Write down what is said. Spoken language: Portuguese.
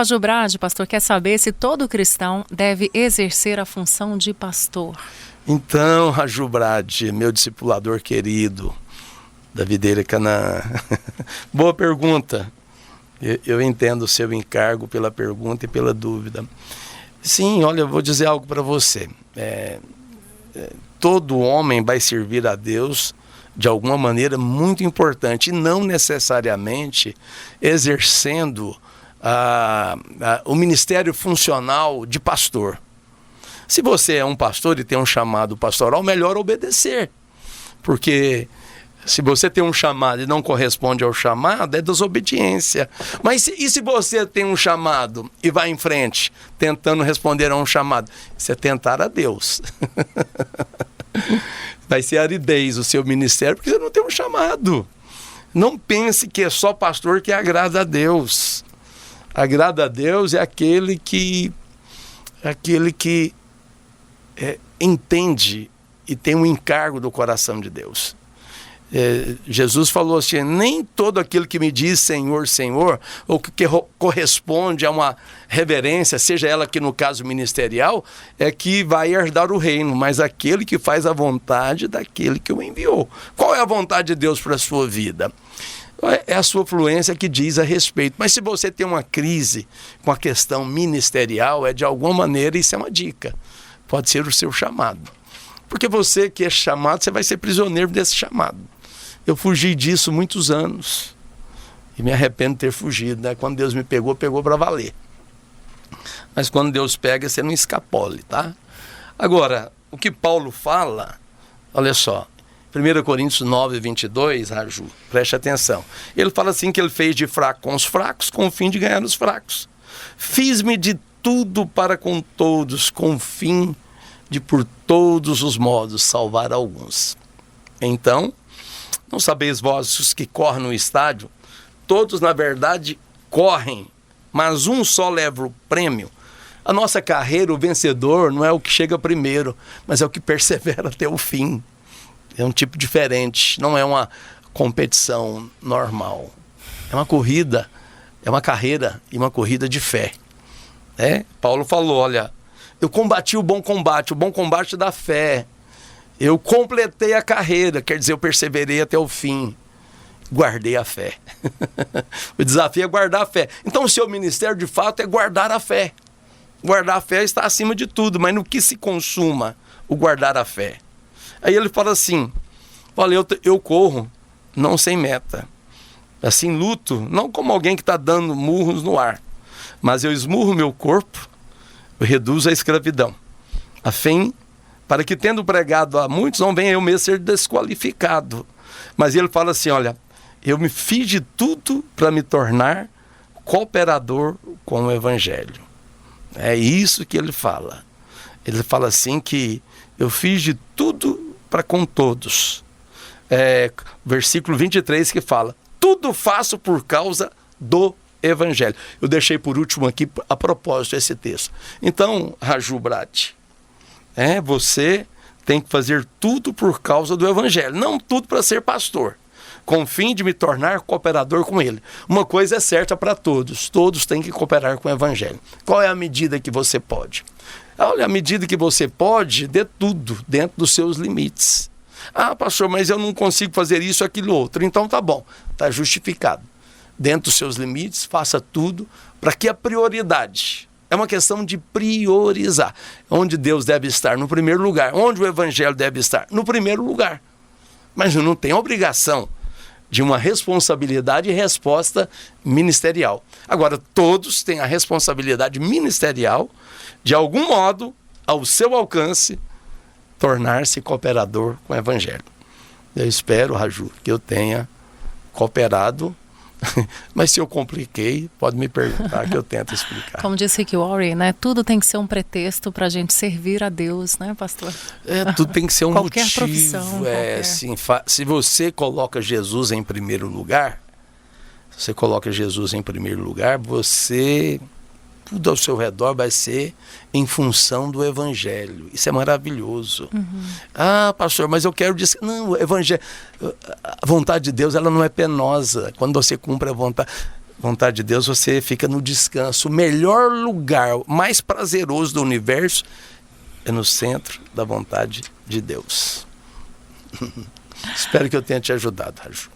Raju Brade, pastor, quer saber se todo cristão deve exercer a função de pastor. Então, Raju Brade, meu discipulador querido da Videira Canaã. Boa pergunta. Eu entendo o seu encargo pela pergunta e pela dúvida. Sim, olha, eu vou dizer algo para você. Todo homem vai servir a Deus de alguma maneira muito importante, e não necessariamente exercendo o ministério funcional de pastor. Se você é um pastor e tem um chamado pastoral, melhor obedecer. Porque se você tem um chamado e não corresponde ao chamado, é desobediência. Mas e se você tem um chamado e vai em frente, tentando responder a um chamado? Isso é tentar a Deus. Vai ser aridez o seu ministério, porque você não tem um chamado. Não pense que é só pastor que agrada a Deus. Agrada a Deus é aquele que entende e tem um encargo do coração de Deus. Jesus falou assim: nem todo aquele que me diz Senhor, Senhor, ou que corresponde a uma reverência, seja ela aqui no caso ministerial, é que vai herdar o reino, mas aquele que faz a vontade daquele que o enviou. Qual é a vontade de Deus para a sua vida? É a sua fluência que diz a respeito. Mas se você tem uma crise com a questão ministerial, de alguma maneira isso é uma dica. Pode ser o seu chamado. Porque você que é chamado, você vai ser prisioneiro desse chamado. Eu fugi disso muitos anos. E me arrependo de ter fugido, né? Quando Deus me pegou, pegou para valer. Mas quando Deus pega, você não escapole, tá? Agora, o que Paulo fala, olha só, 1 Coríntios 9, 22, Raju, preste atenção. Ele fala assim que ele fez de fraco com os fracos, com o fim de ganhar os fracos. Fiz-me de tudo para com todos, com o fim de por todos os modos salvar alguns. Então, não sabeis vós os que correm no estádio? Todos, na verdade, correm, mas um só leva o prêmio. A nossa carreira, o vencedor, não é o que chega primeiro, mas é o que persevera até o fim. É um tipo diferente, não é uma competição normal. É uma corrida, é uma carreira e uma corrida de fé. Paulo falou, olha, eu combati o bom combate da fé. Eu completei a carreira, quer dizer, eu perseverei até o fim. Guardei a fé. O desafio é guardar a fé. Então o seu ministério, de fato, é guardar a fé. Guardar a fé está acima de tudo, mas no que se consuma o guardar a fé? Aí ele fala assim, olha, eu corro, não sem meta. Assim, luto, não como alguém que está dando murros no ar, mas eu esmurro meu corpo, eu reduzo a escravidão, a fim para que, tendo pregado a muitos, não venha eu mesmo ser desqualificado. Mas ele fala assim, olha, eu me fiz de tudo para me tornar cooperador com o Evangelho. É isso que ele fala. Ele fala assim que eu fiz de tudo para com todos. Versículo 23 que fala, tudo faço por causa do Evangelho. Eu deixei por último aqui a propósito esse texto. Então, Raju Brade, você tem que fazer tudo por causa do Evangelho, não tudo para ser pastor, com o fim de me tornar cooperador com ele. Uma coisa é certa para todos têm que cooperar com o Evangelho. Qual é a medida que você pode? Olha, a medida que você pode, dê tudo dentro dos seus limites. Ah, pastor, mas eu não consigo fazer isso, aquilo, outro. Então tá bom, tá justificado. Dentro dos seus limites, faça tudo para que a prioridade... É uma questão de priorizar. Onde Deus deve estar? No primeiro lugar. Onde o Evangelho deve estar? No primeiro lugar. Mas não tem obrigação de uma responsabilidade e resposta ministerial. Agora, todos têm a responsabilidade ministerial, de algum modo, ao seu alcance, tornar-se cooperador com o Evangelho. Eu espero, Raju, que eu tenha cooperado. Mas se eu compliquei, pode me perguntar que eu tento explicar. Como disse Rick Warren, né? Tudo tem que ser um pretexto para a gente servir a Deus, né, pastor? Tudo tem que ser um qualquer motivo. Profissão, qualquer... Sim, se você coloca Jesus em primeiro lugar, você... Tudo ao seu redor vai ser em função do Evangelho. Isso é maravilhoso. Ah, pastor, mas eu quero dizer... Não, o Evangelho... A vontade de Deus, ela não é penosa. Quando você cumpre a vontade... vontade de Deus, você fica no descanso. O melhor lugar, o mais prazeroso do universo é no centro da vontade de Deus. Espero que eu tenha te ajudado, Raju.